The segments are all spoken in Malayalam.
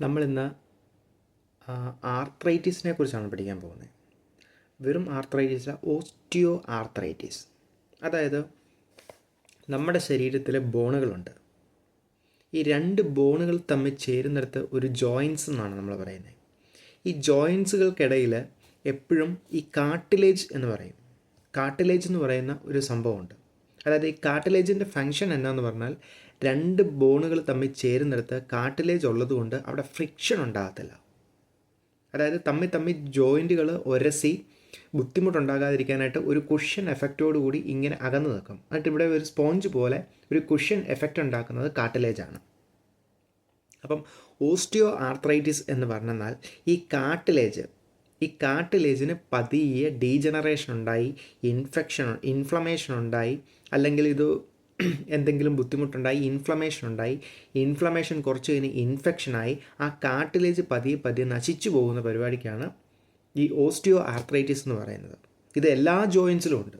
നമ്മളിന്ന് ആർത്രൈറ്റിസിനെ കുറിച്ചാണ് പഠിക്കാൻ പോകുന്നത്. വെറും ആർത്രൈറ്റിസ്, ഓസ്റ്റിയോ ആർത്രൈറ്റിസ്. അതായത് നമ്മുടെ ശരീരത്തിലെ ബോണുകളുണ്ട്. ഈ രണ്ട് ബോണുകൾ തമ്മിൽ ചേരുന്നിടത്ത് ഒരു ജോയിൻസ് എന്നാണ് നമ്മൾ പറയുന്നത്. ഈ ജോയിൻസുകൾക്കിടയിൽ എപ്പോഴും ഈ കാർട്ടിലേജ് എന്ന് പറയും. കാർട്ടിലേജ് എന്ന് പറയുന്ന ഒരു സംഭവമുണ്ട്. അതായത് ഈ കാർട്ടിലേജിൻ്റെ ഫങ്ഷൻ എന്നാന്ന് പറഞ്ഞാൽ, രണ്ട് ബോണുകൾ തമ്മിൽ ചേരുന്നിടത്ത് കാർട്ടിലേജ് ഉള്ളതുകൊണ്ട് അവിടെ ഫ്രിക്ഷൻ ഉണ്ടാകത്തില്ല. അതായത് തമ്മിൽ ജോയിൻറ്റുകൾ ഉരസി ബുദ്ധിമുട്ടുണ്ടാകാതിരിക്കാനായിട്ട് ഒരു കുഷ്യൻ എഫക്റ്റോടുകൂടി ഇങ്ങനെ അകന്നു നിൽക്കും. എന്നിട്ട് ഇവിടെ ഒരു സ്പോഞ്ച് പോലെ ഒരു കുഷ്യൻ എഫക്റ്റ് ഉണ്ടാക്കുന്നത് കാർട്ടിലേജാണ്. അപ്പം ഓസ്റ്റിയോ ആർത്രൈറ്റിസ് എന്ന് പറഞ്ഞാൽ ഈ കാർട്ടിലേജിന് പതിയെ ഡീജനറേഷൻ ഉണ്ടായി, ഇൻഫ്ലമേഷൻ ഉണ്ടായി, അല്ലെങ്കിൽ ഇത് എന്തെങ്കിലും ബുദ്ധിമുട്ടുണ്ടായി, ഇൻഫ്ലമേഷൻ കുറച്ച് കഴിഞ്ഞ് ഇൻഫെക്ഷനായി ആ കാർട്ടിലേജ് പതിയെ നശിച്ചു പോകുന്ന പരിപാടിക്കാണ് ഈ ഓസ്റ്റിയോ ആർത്രൈറ്റിസ് എന്ന് പറയുന്നത്. ഇത് എല്ലാ ജോയിൻസിലും ഉണ്ട്.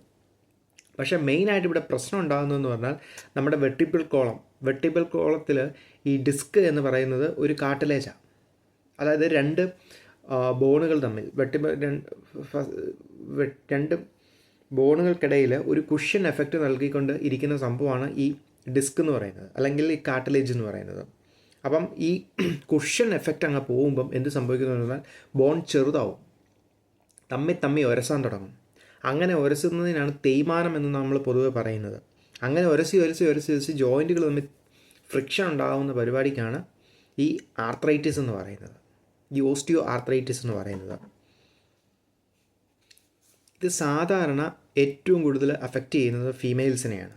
പക്ഷേ മെയിനായിട്ട് ഇവിടെ പ്രശ്നം ഉണ്ടാകുന്നതെന്ന് പറഞ്ഞാൽ നമ്മുടെ വെർട്ടിബിൾ കോളത്തിൽ ഈ ഡിസ്ക് എന്ന് പറയുന്നത് ഒരു കാർട്ടിലേജാണ്. അതായത് രണ്ട് ബോണുകൾ തമ്മിൽ രണ്ട് ബോണുകൾക്കിടയിൽ ഒരു കുഷ്യൻ എഫക്റ്റ് നൽകിക്കൊണ്ട് ഇരിക്കുന്ന സംഭവമാണ് ഈ ഡിസ്ക് എന്ന് പറയുന്നത്, അല്ലെങ്കിൽ ഈ കാർട്ടിലേജ് എന്ന് പറയുന്നത്. അപ്പം ഈ കുഷ്യൻ എഫക്റ്റ് അങ്ങ് പോകുമ്പം എന്ത് സംഭവിക്കുന്നു പറഞ്ഞാൽ ബോൺ ചെറുതാവും, തമ്മി ഉരസാൻ തുടങ്ങും. അങ്ങനെ ഉരസുന്നതിനാണ് തേയ്മാനം എന്ന് നമ്മൾ പൊതുവെ പറയുന്നത്. അങ്ങനെ ഉരസി ജോയിൻറ്റുകൾ തമ്മിൽ ഫ്രിക്ഷൻ ഉണ്ടാകുന്ന പരിപാടിക്കാണ് ഈ ആർത്രൈറ്റിസ് എന്ന് പറയുന്നത്, ഈ ഓസ്റ്റിയോ ആർത്രൈറ്റിസ് എന്ന് പറയുന്നത്. ഇത് സാധാരണ ഏറ്റവും കൂടുതൽ അഫക്റ്റ് ചെയ്യുന്നത് ഫീമെയിൽസിനെയാണ്.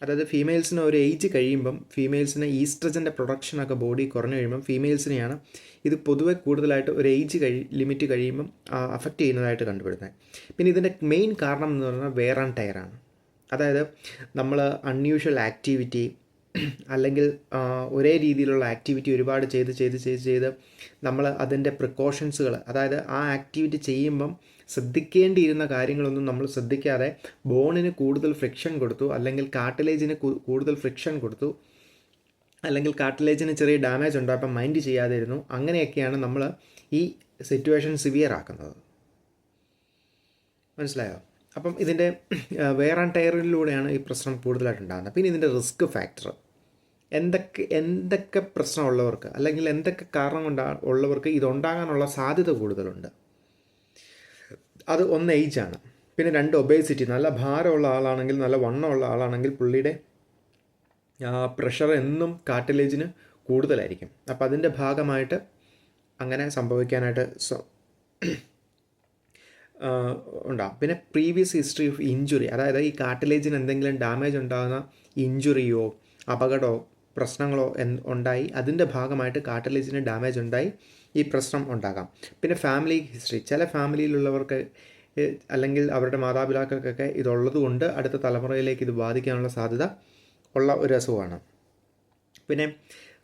അതായത് ഫീമെയിൽസിന് ഒരു ഏജ് കഴിയുമ്പം, ഫീമെയിൽസിന് ഈസ്ട്രജൻ്റെ പ്രൊഡക്ഷനൊക്കെ ബോഡി കുറഞ്ഞു കഴിയുമ്പം ഫീമെയിൽസിനെയാണ് ഇത് പൊതുവെ കൂടുതലായിട്ട് ഒരു ഏജ് ലിമിറ്റ് കഴിയുമ്പം അഫക്റ്റ് ചെയ്യുന്നതായിട്ട് കണ്ടുപിടുന്നത്. പിന്നെ ഇതിൻ്റെ മെയിൻ കാരണം എന്ന് പറഞ്ഞാൽ വെയർ ആൻഡ് ടയറാണ്. അതായത് നമ്മൾ അൺയൂഷ്വൽ ആക്ടിവിറ്റി, അല്ലെങ്കിൽ ഒരേ രീതിയിലുള്ള ആക്ടിവിറ്റി ഒരുപാട് ചെയ്ത് നമ്മൾ അതിൻ്റെ പ്രിക്കോഷൻസുകൾ, അതായത് ആ ആക്ടിവിറ്റി ചെയ്യുമ്പം ശ്രദ്ധിക്കേണ്ടിയിരുന്ന കാര്യങ്ങളൊന്നും നമ്മൾ ശ്രദ്ധിക്കാതെ ബോണിന് കൂടുതൽ ഫ്രിക്ഷൻ കൊടുത്തു, അല്ലെങ്കിൽ കാർട്ടിലേജിന് കൂടുതൽ ഫ്രിക്ഷൻ കൊടുത്തു, അല്ലെങ്കിൽ കാർട്ടിലേജിന് ചെറിയ ഡാമേജ് ഉണ്ടായപ്പോൾ മൈൻഡ് ചെയ്യാതെ ഇരുന്നു. അങ്ങനെയൊക്കെയാണ് നമ്മൾ ഈ സിറ്റുവേഷൻ സിവിയർ ആക്കുന്നത്. മനസ്സിലായോ? അപ്പം ഇതിൻ്റെ വെയർ ആൻഡ് ടയറിലൂടെയാണ് ഈ പ്രശ്നം കൂടുതലായിട്ടുണ്ടാകുന്നത്. പിന്നെ ഇതിൻ്റെ റിസ്ക് ഫാക്ടർ, എന്തൊക്കെ പ്രശ്നമുള്ളവർക്ക്, അല്ലെങ്കിൽ എന്തൊക്കെ കാരണം ഉള്ളവർക്ക് ഇതുണ്ടാകാനുള്ള സാധ്യത കൂടുതലുണ്ട്. അത് ഒന്ന് ഏജാണ്. പിന്നെ രണ്ട് ഒബേസിറ്റി, നല്ല ഭാരമുള്ള ആളാണെങ്കിൽ, നല്ല വണ്ണമുള്ള ആളാണെങ്കിൽ പുള്ളിയുടെ പ്രഷർ എന്നും കാർട്ടിലേജിന് കൂടുതലായിരിക്കും. അപ്പം അതിൻ്റെ ഭാഗമായിട്ട് അങ്ങനെ സംഭവിക്കാനായിട്ട് ഉണ്ടാകും. പിന്നെ പ്രീവിയസ് ഹിസ്റ്ററി ഓഫ് ഇഞ്ചുറി, അതായത് ഈ കാർട്ടിലേജിന് എന്തെങ്കിലും ഡാമേജ് ഉണ്ടാകുന്ന ഇഞ്ചുറിയോ അപകടമോ പ്രശ്നങ്ങളോ ഉണ്ടായി, അതിൻ്റെ ഭാഗമായിട്ട് കാർട്ടിലേജിന് ഡാമേജ് ഉണ്ടായി ഈ പ്രശ്നം ഉണ്ടാകാം. പിന്നെ ഫാമിലി ഹിസ്റ്ററി, ചില ഫാമിലിയിലുള്ളവർക്ക് അല്ലെങ്കിൽ അവരുടെ മാതാപിതാക്കൾക്കൊക്കെ ഇതുള്ളത് കൊണ്ട് അടുത്ത തലമുറയിലേക്ക് ഇത് ബാധിക്കാനുള്ള സാധ്യത ഉള്ള ഒരു അസുഖമാണ്. പിന്നെ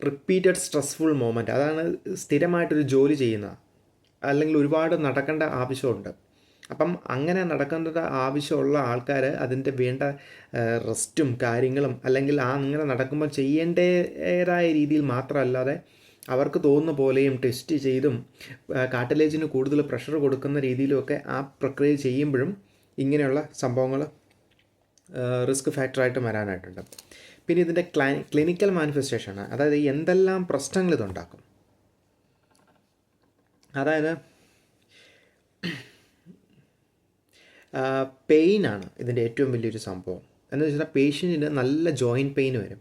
റിപ്പീറ്റഡ് സ്ട്രെസ്ഫുൾ മൊമെൻറ്റ്, അതാണ് സ്ഥിരമായിട്ടൊരു ജോലി ചെയ്യുന്ന, അല്ലെങ്കിൽ ഒരുപാട് നടക്കേണ്ട ആവശ്യമുണ്ട്. അപ്പം അങ്ങനെ നടക്കേണ്ടത് ആവശ്യമുള്ള ആൾക്കാർ അതിൻ്റെ വേണ്ട റെസ്റ്റും കാര്യങ്ങളും, അല്ലെങ്കിൽ അങ്ങനെ നടക്കുമ്പോൾ ചെയ്യേണ്ടതായ രീതിയിൽ മാത്രമല്ലാതെ അവർക്ക് തോന്നുന്ന പോലെയും ടെസ്റ്റ് ചെയ്തും കാർട്ടിലേജിന് കൂടുതൽ പ്രഷർ കൊടുക്കുന്ന രീതിയിലുമൊക്കെ ആ പ്രക്രിയ ചെയ്യുമ്പോഴും ഇങ്ങനെയുള്ള സംഭവങ്ങൾ റിസ്ക് ഫാക്ടറായിട്ട് വരാനായിട്ടുണ്ട്. പിന്നെ ഇതിൻ്റെ ക്ലിനിക്കൽ മാനിഫെസ്റ്റേഷനാണ്, അതായത് എന്തെല്ലാം പ്രശ്നങ്ങൾ ഇതുണ്ടാക്കും. അതായത് പെയിനാണ് ഇതിൻ്റെ ഏറ്റവും വലിയൊരു സംഭവം. എന്ന് വെച്ചാൽ പേഷ്യൻറ്റിന് നല്ല ജോയിൻറ്റ് പെയിൻ വരും.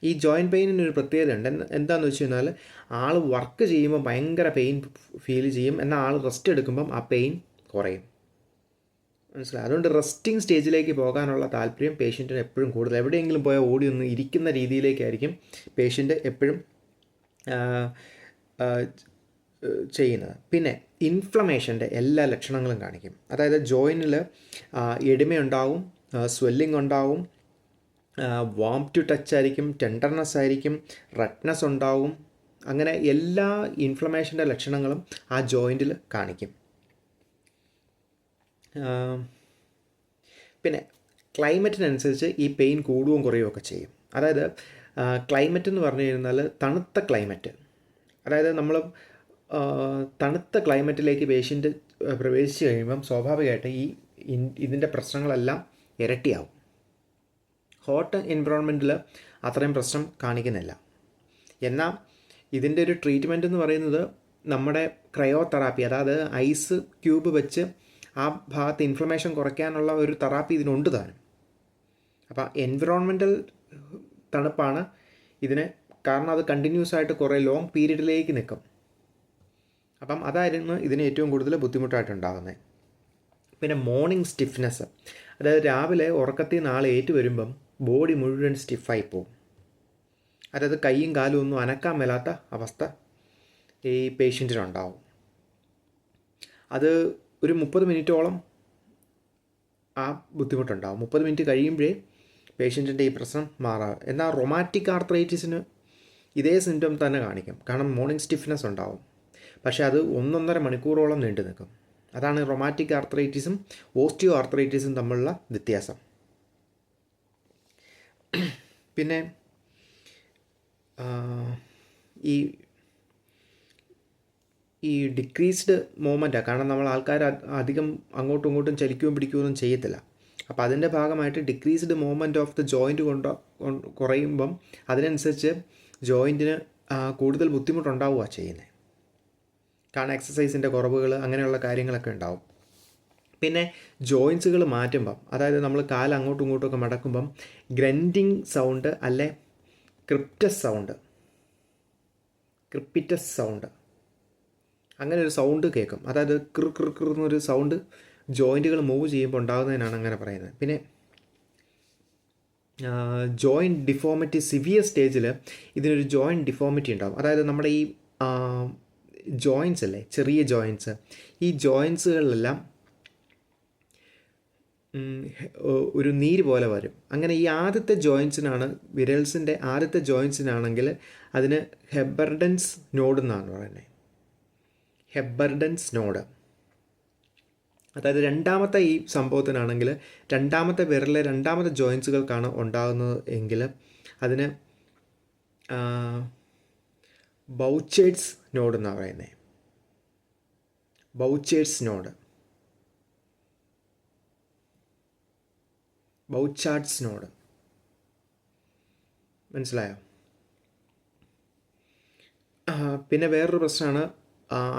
ഈ ജോയിൻറ്റ് പെയിനിന് ഒരു പ്രത്യേകത ഉണ്ട്. എന്താണെന്ന് വെച്ച് കഴിഞ്ഞാൽ ആൾ വർക്ക് ചെയ്യുമ്പോൾ ഭയങ്കര പെയിൻ ഫീൽ ചെയ്യും, എന്നാൽ ആൾ റെസ്റ്റ് എടുക്കുമ്പം ആ പെയിൻ കുറയും. മനസ്സിലായി? അതുകൊണ്ട് റെസ്റ്റിംഗ് സ്റ്റേജിലേക്ക് പോകാനുള്ള താല്പര്യം പേഷ്യൻറ്റിന് എപ്പോഴും കൂടുതൽ. എവിടെയെങ്കിലും പോയാൽ ഓടി ഒന്ന് ഇരിക്കുന്ന രീതിയിലേക്കായിരിക്കും പേഷ്യൻ്റ് എപ്പോഴും ചെയ്യുന്നത്. പിന്നെ ഇൻഫ്ലമേഷൻ്റെ എല്ലാ ലക്ഷണങ്ങളും കാണിക്കും. അതായത് ജോയിനിൽ എഡിമയുണ്ടാവും, സ്വെല്ലിംഗ് ഉണ്ടാവും, വാം ടു ടച്ച് ആയിരിക്കും, ടെൻഡർനെസ് ആയിരിക്കും, റെഡ്നെസ് ഉണ്ടാവും. അങ്ങനെ എല്ലാ ഇൻഫ്ലമേഷൻ്റെ ലക്ഷണങ്ങളും ആ ജോയിൻറ്റിൽ കാണിക്കും. പിന്നെ ക്ലൈമറ്റിനനുസരിച്ച് ഈ പെയിൻ കൂടുകയും കുറയുകയൊക്കെ ചെയ്യും. അതായത് ക്ലൈമറ്റ് എന്ന് പറഞ്ഞു കഴിഞ്ഞാൽ തണുത്ത ക്ലൈമറ്റ്, അതായത് നമ്മൾ തണുത്ത ക്ലൈമറ്റിലേക്ക് പേഷ്യൻ്റ് പ്രവേശിച്ച് കഴിയുമ്പം സ്വാഭാവികമായിട്ട് ഇതിൻ്റെ പ്രശ്നങ്ങളെല്ലാം ഇരട്ടിയാവും. ഹോട്ട് എൻവിറോൺമെൻറ്റിൽ അത്രയും പ്രശ്നം കാണിക്കുന്നില്ല. എന്നാൽ ഇതിൻ്റെ ഒരു ട്രീറ്റ്മെൻറ്റ് എന്ന് പറയുന്നത് നമ്മുടെ ക്രയോതെറാപ്പി, അതായത് ഐസ് ക്യൂബ് വെച്ച് ആ ഭാഗത്ത് ഇൻഫ്ലമേഷൻ കുറയ്ക്കാനുള്ള ഒരു തെറാപ്പി ഇതിനുണ്ട് താനും. അപ്പോൾ എൻവിറോൺമെൻറ്റൽ തണുപ്പാണ് ഇതിന് കാരണം, അത് കണ്ടിന്യൂസ് ആയിട്ട് കുറേ ലോങ് പീരീഡിലേക്ക് നിൽക്കും. അപ്പം അതായിരുന്നു ഇതിന് ഏറ്റവും കൂടുതൽ ബുദ്ധിമുട്ടായിട്ടുണ്ടാകുന്നത്. പിന്നെ മോർണിംഗ് സ്റ്റിഫ്നെസ്, അതായത് രാവിലെ ഉറക്കത്തിൽ നാളെ ഏറ്റു വരുമ്പം ബോഡി മുഴുവൻ സ്റ്റിഫായി പോകും. അതായത് കൈയും കാലും ഒന്നും അനക്കാൻ മേലാത്ത അവസ്ഥ ഈ പേഷ്യൻറ്റിനുണ്ടാവും. അത് ഒരു 30 മിനിറ്റോളം ആ ബുദ്ധിമുട്ടുണ്ടാവും. 30 മിനിറ്റ് കഴിയുമ്പോഴേ പേഷ്യൻറ്റിൻ്റെ ഈ പ്രശ്നം മാറാം. എന്നാൽ റൊമാറ്റിക് ആർത്രൈറ്റിസിന് ഇതേ സിംറ്റം തന്നെ കാണിക്കും. കാരണം മോർണിംഗ് സ്റ്റിഫ്നെസ് ഉണ്ടാവും, പക്ഷേ അത് 1.5 മണിക്കൂറോളം നീണ്ടു നിൽക്കും. അതാണ് റൊമാറ്റിക് ആർത്രൈറ്റിസും ഓസ്റ്റിയോ ആർത്രൈറ്റിസും തമ്മിലുള്ള വ്യത്യാസം. പിന്നെ ഈ ഡിക്രീസ്ഡ് മൂവ്മെൻറ്റാണ്. കാരണം നമ്മൾ ആൾക്കാർ അധികം അങ്ങോട്ടും ഇങ്ങോട്ടും ചലിക്കുകയും പിടിക്കുകയൊന്നും ചെയ്യത്തില്ല. അപ്പോൾ അതിൻ്റെ ഭാഗമായിട്ട് decreased movement of the joint കുറയുമ്പം അതിനനുസരിച്ച് ജോയിൻറ്റിന് കൂടുതൽ ബുദ്ധിമുട്ടുണ്ടാവുക ചെയ്യുന്നത്. കാരണം എക്സസൈസിൻ്റെ കുറവുകൾ അങ്ങനെയുള്ള കാര്യങ്ങളൊക്കെ ഉണ്ടാവും. പിന്നെ ജോയിൻസുകൾ മാറ്റുമ്പം, അതായത് നമ്മൾ കാല് അങ്ങോട്ടും ഇങ്ങോട്ടുമൊക്കെ മടക്കുമ്പം ഗ്രൻഡിങ് സൗണ്ട് അല്ലെ ക്രിപ്റ്റസ് സൗണ്ട് അങ്ങനെ ഒരു സൗണ്ട് കേൾക്കും. അതായത് കൃ എന്നൊരു സൗണ്ട് ജോയിൻറ്റുകൾ മൂവ് ചെയ്യുമ്പോൾ ഉണ്ടാകുന്നതിനാണ് അങ്ങനെ പറയുന്നത്. പിന്നെ ജോയിൻറ്റ് ഡിഫോമിറ്റി, സിവിയർ സ്റ്റേജിൽ ഇതിനൊരു ജോയിൻറ്റ് ഡിഫോമിറ്റി ഉണ്ടാകും. അതായത് നമ്മുടെ ഈ ജോയിൻസ് അല്ലേ, ചെറിയ ജോയിൻസ്, ഈ ജോയിൻസുകളിലെല്ലാം ഒരു നീര് പോലെ വരും. അങ്ങനെ ഈ ആദ്യത്തെ ജോയിൻസിനാണ്, വിരൽസിൻ്റെ ആദ്യത്തെ ജോയിൻസിനാണെങ്കിൽ അതിന് ഹെബർഡൻസ് നോഡ് എന്നാണ് പറയുന്നത്. ഹെബർഡൻസ് നോഡ്. അതായത് രണ്ടാമത്തെ ഈ സംഭവത്തിനാണെങ്കിൽ രണ്ടാമത്തെ വിരലിലെ രണ്ടാമത്തെ ജോയിൻസുകൾക്കാണ് ഉണ്ടാകുന്നത് എങ്കിൽ അതിന് ബൗച്ചേർഡ്സ് നോഡ് എന്നാണ് പറയുന്നത്. ബൗച്ചാർഡ്സ് നോഡ് മനസ്സിലായോ? പിന്നെ വേറൊരു പ്രശ്നമാണ്,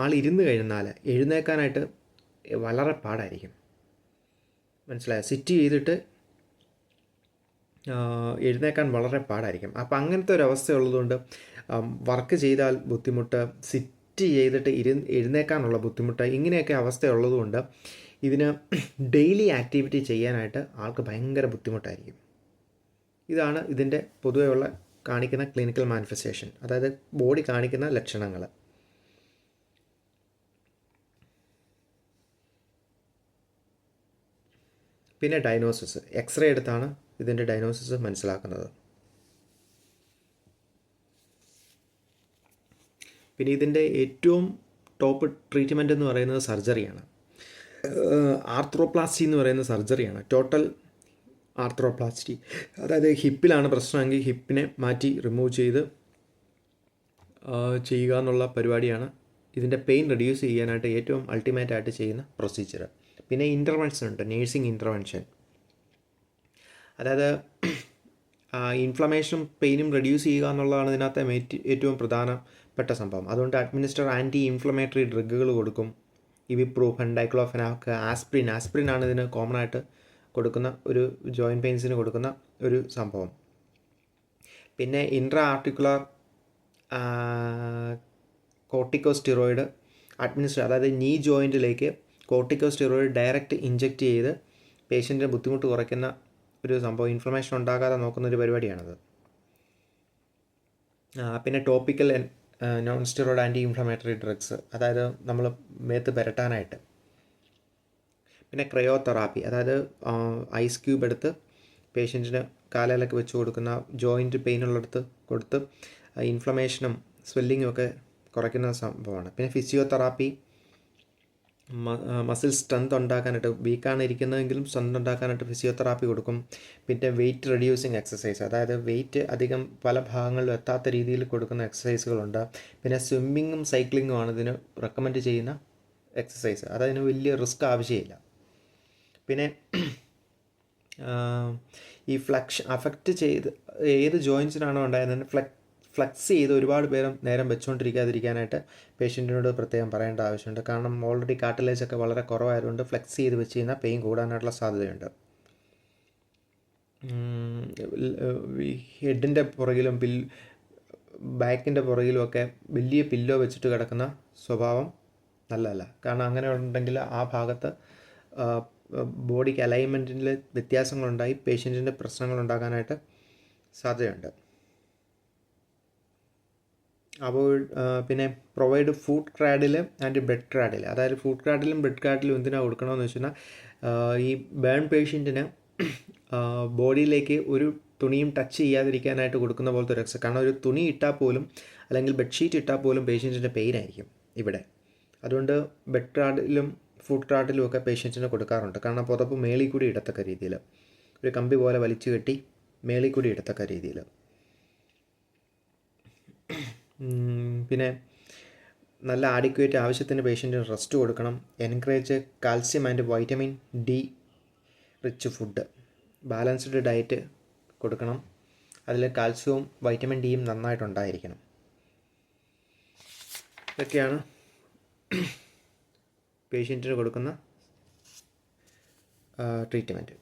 ആൾ ഇരുന്ന് കഴിഞ്ഞാൽ എഴുന്നേക്കാനായിട്ട് വളരെ പാടായിരിക്കും. മനസ്സിലായോ? സിറ്റ് ചെയ്തിട്ട് എഴുന്നേക്കാൻ വളരെ പാടായിരിക്കും. അപ്പോൾ അങ്ങനത്തെ ഒരു അവസ്ഥ ഉള്ളതുകൊണ്ട് വർക്ക് ചെയ്താൽ ബുദ്ധിമുട്ട്, സിറ്റ് ചെയ്തിട്ട് എഴുന്നേക്കാനുള്ള ബുദ്ധിമുട്ട്, ഇങ്ങനെയൊക്കെ അവസ്ഥ ഉള്ളതുകൊണ്ട് ഇതിന് ഡെയിലി ആക്ടിവിറ്റി ചെയ്യാനായിട്ട് ആൾക്ക് ഭയങ്കര ബുദ്ധിമുട്ടായിരിക്കും. ഇതാണ് ഇതിൻ്റെ പൊതുവെയുള്ള കാണിക്കുന്ന ക്ലിനിക്കൽ മാനിഫെസ്റ്റേഷൻ, അതായത് ബോഡി കാണിക്കുന്ന ലക്ഷണങ്ങൾ. പിന്നെ ഡയഗ്നോസിസ്, എക്സ്റേ എടുത്താണ് ഇതിൻ്റെ ഡയഗ്നോസിസ് മനസ്സിലാക്കുന്നത്. പിന്നെ ഇതിൻ്റെ ഏറ്റവും ടോപ്പ് ട്രീറ്റ്മെൻറ്റ് എന്ന് പറയുന്നത് സർജറിയാണ്. ആർത്രോപ്ലാസ്റ്റി എന്ന് പറയുന്ന സർജറിയാണ്, ടോട്ടൽ ആർത്രോപ്ലാസ്റ്റി. അതായത് ഹിപ്പിലാണ് പ്രശ്നമെങ്കിൽ ഹിപ്പിനെ മാറ്റി റിമൂവ് ചെയ്ത് ചെയ്യുക എന്നുള്ള പരിപാടിയാണ് ഇതിൻ്റെ പെയിൻ റെഡ്യൂസ് ചെയ്യാനായിട്ട് ഏറ്റവും അൾട്ടിമേറ്റായിട്ട് ചെയ്യുന്ന പ്രൊസീജിയർ. പിന്നെ ഇൻ്റർവെൻഷൻ ഉണ്ട്, നേഴ്സിംഗ് ഇൻ്റർവെൻഷൻ. അതായത് ഇൻഫ്ലമേഷനും പെയിനും റെഡ്യൂസ് ചെയ്യുക എന്നുള്ളതാണ് ഇതിനകത്തെ ഏറ്റവും പ്രധാനപ്പെട്ട സംഭവം. അതുകൊണ്ട് അഡ്മിനിസ്റ്റർ ആൻറ്റി ഇൻഫ്ലമേറ്ററി ഡ്രഗുകൾ കൊടുക്കും. ഇബിപ്രൂഫൻ, ഡൈക്ലോഫെനാക്, ആസ്പ്രിൻ ആണ് ഇതിന് കോമൺ ആയിട്ട് കൊടുക്കുന്ന ഒരു ജോയിൻറ്റ് പെയിൻസിന് കൊടുക്കുന്ന ഒരു സംഭവം. പിന്നെ ഇൻട്രാ ആർട്ടിക്കുലർ കോർട്ടിക്കോസ്റ്റീറോയിഡ് അഡ്മിനിസ്റ്റർ, അതായത് നീ ജോയിൻറ്റിലേക്ക് കോർട്ടിക്കോസ്റ്റീറോയിഡ് ഡയറക്റ്റ് ഇഞ്ചെക്റ്റ് ചെയ്ത് പേഷ്യൻറ്റിൻ്റെ ബുദ്ധിമുട്ട് കുറയ്ക്കുന്ന ഒരു സംഭവം, ഇൻഫ്ലമേഷൻ ഉണ്ടാകാതെ നോക്കുന്ന ഒരു പരിപാടിയാണത്. പിന്നെ topical non steroid anti inflammatory drugs, അതായത് നമ്മൾ മേത്ത് പുരട്ടാനായിട്ട്. പിന്നെ ക്രയോതെറാപ്പി, അതായത് ഐസ് ക്യൂബ് എടുത്ത് പേഷ്യൻറ്റിന് കാലിലൊക്കെ വെച്ച് കൊടുക്കുന്ന, ജോയിൻറ്റ് പെയിനുള്ളിടത്ത് കൊടുത്ത് ഇൻഫ്ലമേഷനും സ്വെല്ലിങ്ങും ഒക്കെ കുറയ്ക്കുന്ന സംഭവമാണ്. പിന്നെ ഫിസിയോതെറാപ്പി, മസിൽ സ്ട്രെങ്ത് ഉണ്ടാക്കാനായിട്ട്, വീക്കാണ് ഇരിക്കുന്നതെങ്കിലും സ്ട്രെങ്ത് ഉണ്ടാക്കാനായിട്ട് ഫിസിയോതെറാപ്പി കൊടുക്കും. പിന്നെ വെയിറ്റ് റെഡ്യൂസിങ് എക്സസൈസ്, അതായത് വെയിറ്റ് അധികം പല ഭാഗങ്ങളിലും എത്താത്ത രീതിയിൽ കൊടുക്കുന്ന എക്സസൈസുകളുണ്ട്. പിന്നെ സ്വിമ്മിങ്ങും സൈക്ലിങ്ങും ആണ് ഇതിന് റെക്കമെൻഡ് ചെയ്യുന്ന എക്സസൈസ്. അതതിന് വലിയ റിസ്ക് ആവശ്യമില്ല. പിന്നെ ഈ അഫക്റ്റ് ചെയ്ത് ഏത് ജോയിൻസിനാണോ ഉണ്ടായതിന് ഫ്ലെക്സ് ചെയ്ത് ഒരുപാട് നേരം വെച്ചുകൊണ്ടിരിക്കാതിരിക്കാനായിട്ട് പേഷ്യൻറ്റിനോട് പ്രത്യേകം പറയേണ്ട ആവശ്യമുണ്ട്. കാരണം ഓൾറെഡി കാർട്ടിലേജ് ഒക്കെ വളരെ കുറവായതുകൊണ്ട് ഫ്ലെക്സ് ചെയ്ത് വെച്ച് കഴിഞ്ഞാൽ പെയിൻ കൂടാനായിട്ടുള്ള സാധ്യതയുണ്ട്. ഹെഡിൻ്റെ പുറകിലും ബാക്കിൻ്റെ പുറകിലുമൊക്കെ വലിയ പില്ലോ വെച്ചിട്ട് കിടക്കുന്ന സ്വഭാവം നല്ലതല്ല. കാരണം അങ്ങനെ ഉണ്ടെങ്കിൽ ആ ഭാഗത്ത് ബോഡിക്ക് അലൈൻമെൻറ്റിൽ വ്യത്യാസങ്ങളുണ്ടായി പേഷ്യൻറ്റിൻ്റെ പ്രശ്നങ്ങൾ ഉണ്ടാകാനായിട്ട് സാധ്യതയുണ്ട്. അപ്പോൾ പിന്നെ provide food cradle and bed cradle, അതായത് ഫുഡ് ക്രാഡിലും ബെഡ് ക്രാഡിലും എന്തിനാണ് കൊടുക്കണമെന്ന് വെച്ച് കഴിഞ്ഞാൽ ഈ ബേൺ പേഷ്യൻറ്റിന് ബോഡിയിലേക്ക് ഒരു തുണിയും ടച്ച് ചെയ്യാതിരിക്കാനായിട്ട് കൊടുക്കുന്ന പോലത്തെ ഒരു എക്സസൈസ്. കാരണം ഒരു തുണി ഇട്ടാൽ പോലും അല്ലെങ്കിൽ ബെഡ്ഷീറ്റ് ഇട്ടാൽ പോലും പേഷ്യൻറ്റിൻ്റെ പെയിനായിരിക്കും ഇവിടെ. അതുകൊണ്ട് ബെഡ് ക്രാഡിലും ഫുഡ് ക്രാഡിലും ഒക്കെ പേഷ്യൻറ്റിന് കൊടുക്കാറുണ്ട്. കാരണം പുതപ്പ് മേളിൽ കൂടി ഇടത്തക്ക രീതിയിൽ, ഒരു കമ്പി പോലെ വലിച്ചു കെട്ടി മേളിൽ കൂടി ഇടത്തക്ക രീതിയിൽ. പിന്നെ നല്ല ആഡിക്വേറ്റ് ആവശ്യത്തിന് പേഷ്യൻറ്റിന് റെസ്റ്റ് കൊടുക്കണം. Encourage calcium and vitamin D rich food, balanced diet കൊടുക്കണം. അതിൽ കാൽസ്യവും വൈറ്റമിൻ ഡിയും നന്നായിട്ടുണ്ടായിരിക്കണം. ഇതൊക്കെയാണ് പേഷ്യൻറ്റിന് കൊടുക്കുന്ന ട്രീറ്റ്മെൻറ്റ്.